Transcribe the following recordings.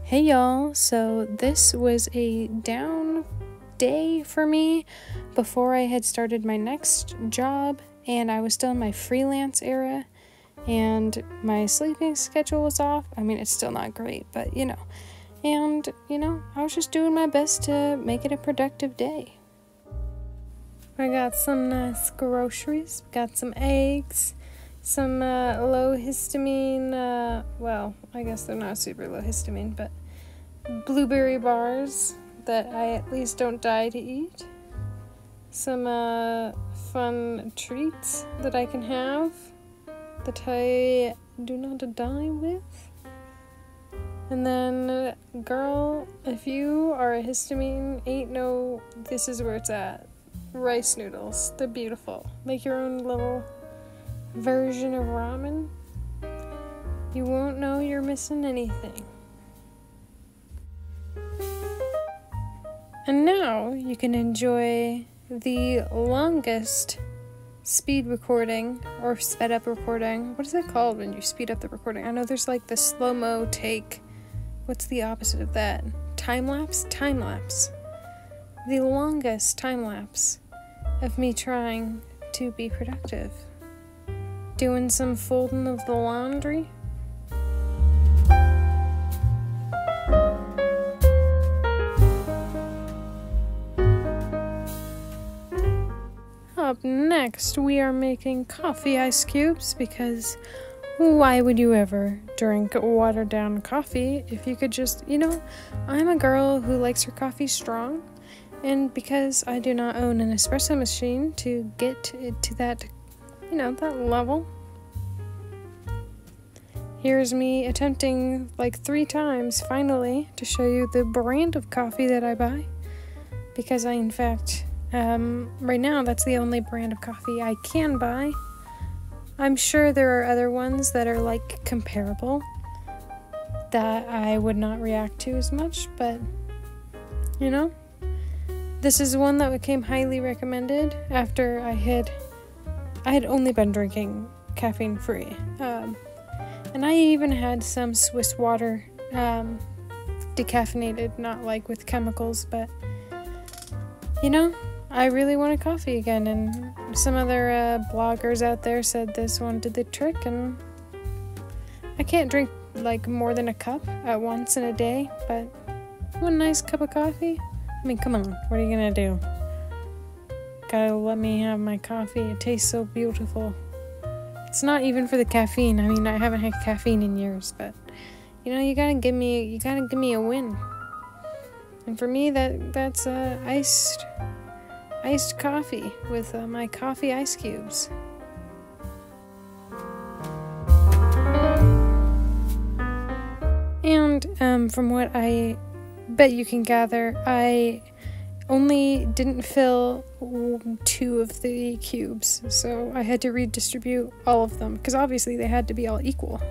Hey y'all, so this was a down day for me before I had started my next job, and I was still in my freelance era, and my sleeping schedule was off. I mean, it's still not great, but I was just doing my best to make it a productive day. I got some nice groceries, got some eggs, some low histamine, I guess they're not super low histamine, but blueberry bars that I at least don't die to eat. Some fun treats that I can have that I do not die with. And then, girl, if you are a histamine, this is where it's at. Rice noodles, they're beautiful. Make your own little version of ramen. You won't know you're missing anything. And now you can enjoy the longest speed recording or sped up recording. What is it called when you speed up the recording? I know there's like the slow-mo take. What's the opposite of that? Time-lapse? Time-lapse. The longest time-lapse of me trying to be productive. Doing some folding of the laundry. Up next, we are making coffee ice cubes because why would you ever drink watered down coffee if you could just, I'm a girl who likes her coffee strong, and because I do not own an espresso machine to get it to that that level. Here's me attempting like 3 times finally to show you the brand of coffee that I buy, because I in fact right now that's the only brand of coffee I can buy. I'm sure there are other ones that are like comparable that I would not react to as much, but this is one that became highly recommended after I had only been drinking caffeine free. And I even had some Swiss water, decaffeinated, not like with chemicals, but, I really wanted coffee again, and some other bloggers out there said this one did the trick, and I can't drink like more than a cup at once in a day, but one nice cup of coffee? I mean, come on, what are you gonna do? Gotta let me have my coffee. It tastes so beautiful. It's not even for the caffeine. I mean, I haven't had caffeine in years, but you gotta give me a win. And for me, that's iced coffee with my coffee ice cubes. And from what I bet you can gather, I only didn't fill 2 of the cubes, so I had to redistribute all of them, because obviously they had to be all equal.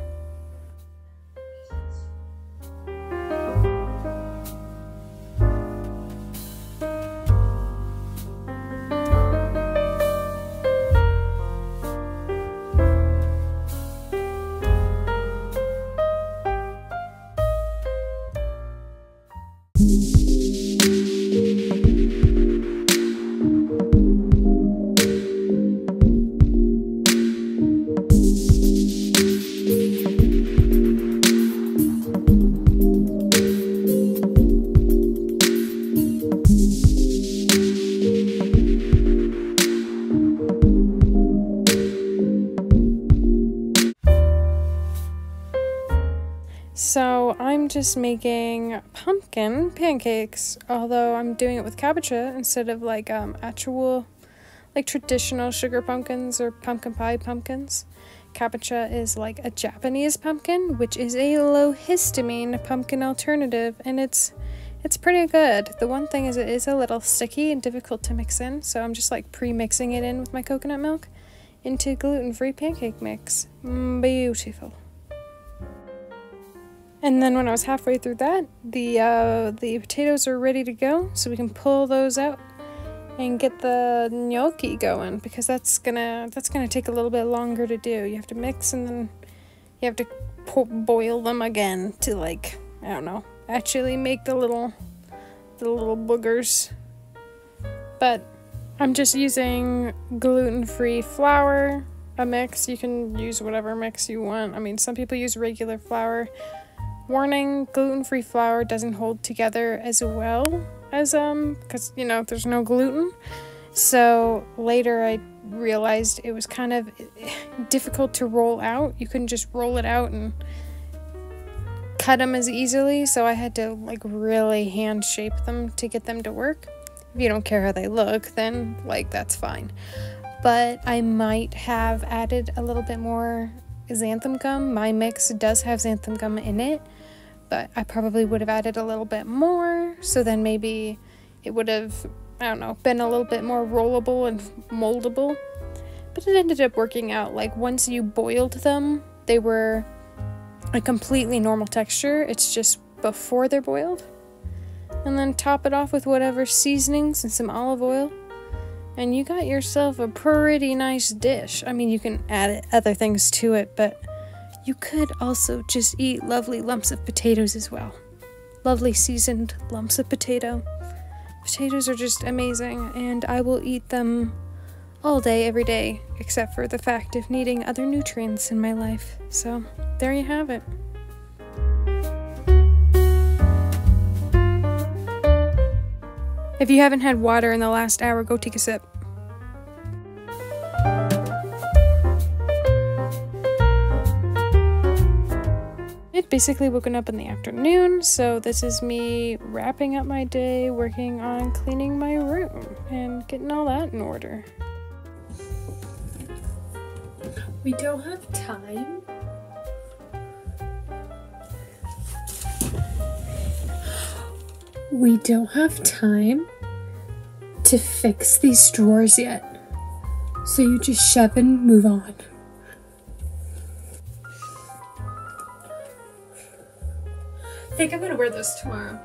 So I'm just making pumpkin pancakes, although I'm doing it with cabocha instead of like actual like traditional sugar pumpkins or pumpkin pie pumpkins. Cabocha is like a Japanese pumpkin, which is a low histamine pumpkin alternative, and it's pretty good. The one thing is it is a little sticky and difficult to mix in, so I'm just like pre-mixing it in with my coconut milk into gluten-free pancake mix. Beautiful. And then when I was halfway through that, the potatoes are ready to go, so we can pull those out and get the gnocchi going, because that's gonna take a little bit longer to do. You have to mix, and then you have to boil them again to, like, I don't know, actually make the little boogers. But I'm just using gluten-free flour, a mix. You can use whatever mix you want. I mean, some people use regular flour. Warning, gluten-free flour doesn't hold together as well as, because, you know, there's no gluten. So later I realized it was kind of difficult to roll out. You couldn't just roll it out and cut them as easily, so I had to like really hand shape them to get them to work. If you don't care how they look, then like that's fine. But I might have added a little bit more xanthan gum. My mix does have xanthan gum in it, but I probably would have added a little bit more, so then maybe it would have, I don't know, been a little bit more rollable and moldable. But it ended up working out. Like, once you boiled them, they were a completely normal texture. It's just before they're boiled. And then top it off with whatever seasonings and some olive oil, and you got yourself a pretty nice dish. I mean, you can add other things to it, but you could also just eat lovely lumps of potatoes as well. Lovely seasoned lumps of potato. Potatoes are just amazing, and I will eat them all day, every day, except for the fact of needing other nutrients in my life. So, there you have it. If you haven't had water in the last hour, go take a sip. I'd basically woken up in the afternoon, so this is me wrapping up my day, working on cleaning my room and getting all that in order. We don't have time. We don't have time to fix these drawers yet. So you just shove and move on. I think I'm gonna wear this tomorrow.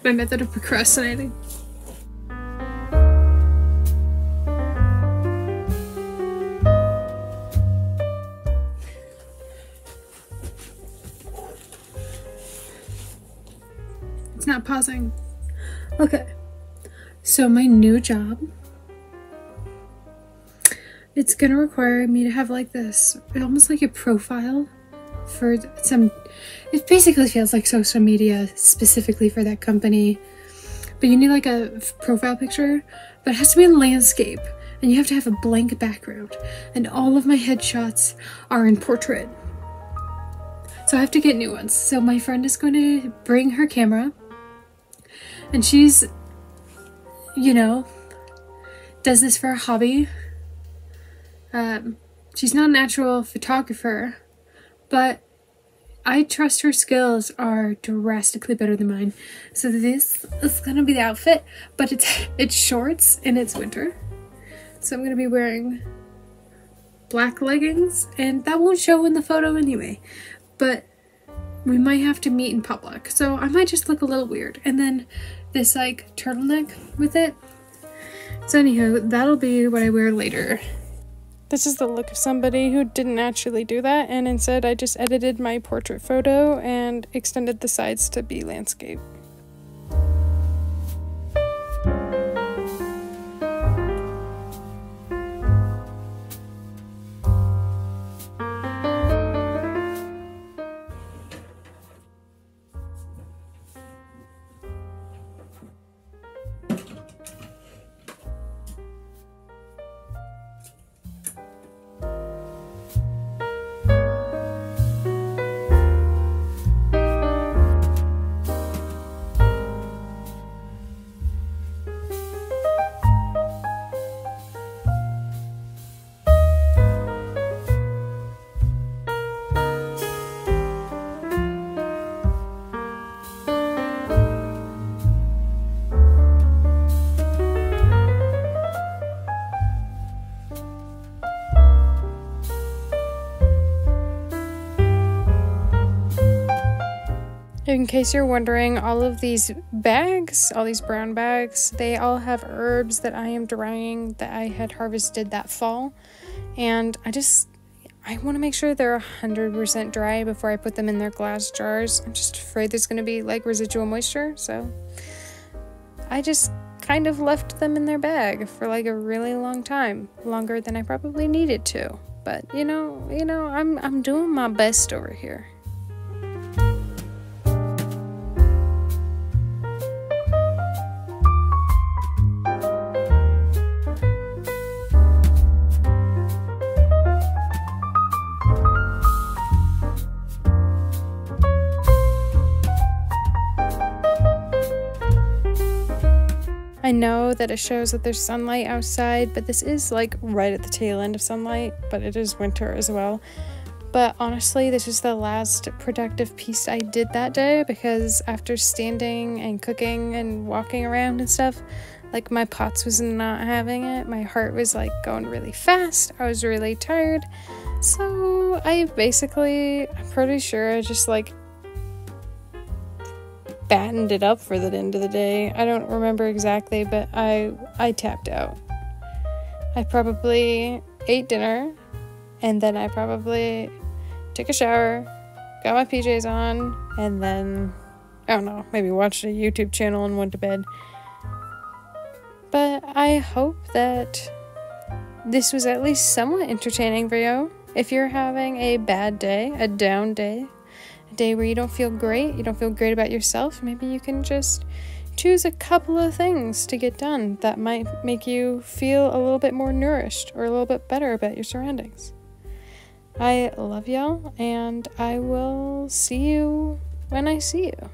My method of procrastinating. It's not pausing. Okay, so my new job, it's gonna require me to have like this, almost like a profile for some, it basically feels like social media specifically for that company, but you need like a profile picture, but it has to be in landscape, and you have to have a blank background, and all of my headshots are in portrait. So I have to get new ones. So my friend is going to bring her camera, and she's, you know, does this for a hobby. She's not a natural photographer, but I trust her skills are drastically better than mine. So this is gonna be the outfit, but it's shorts and it's winter. So I'm gonna be wearing black leggings, and that won't show in the photo anyway, but we might have to meet in public. So I might just look a little weird. And then this like turtleneck with it. So anywho, that'll be what I wear later. This is the look of somebody who didn't actually do that, and instead I just edited my portrait photo and extended the sides to be landscape. In case you're wondering, all of these bags, all these brown bags, they all have herbs that I am drying that I had harvested that fall. And I want to make sure they're 100% dry before I put them in their glass jars. I'm just afraid there's going to be like residual moisture, so I just kind of left them in their bag for like a really long time, longer than I probably needed to. But you know, I'm doing my best over here. I know that it shows that there's sunlight outside, but this is like right at the tail end of sunlight, but it is winter as well. But honestly, this was the last productive piece I did that day, because after standing and cooking and walking around and stuff, like my pots was not having it. My heart was like going really fast. I was really tired. So I'm pretty sure I just like battened it up for the end of the day. I don't remember exactly, but I tapped out. I probably ate dinner, and then I probably took a shower, got my PJs on, and then, I don't know, maybe watched a YouTube channel and went to bed. But I hope that this was at least somewhat entertaining for you. If you're having a bad day, a down day, a day where you don't feel great about yourself, maybe you can just choose a couple of things to get done that might make you feel a little bit more nourished or a little bit better about your surroundings. I love y'all, and I will see you when I see you.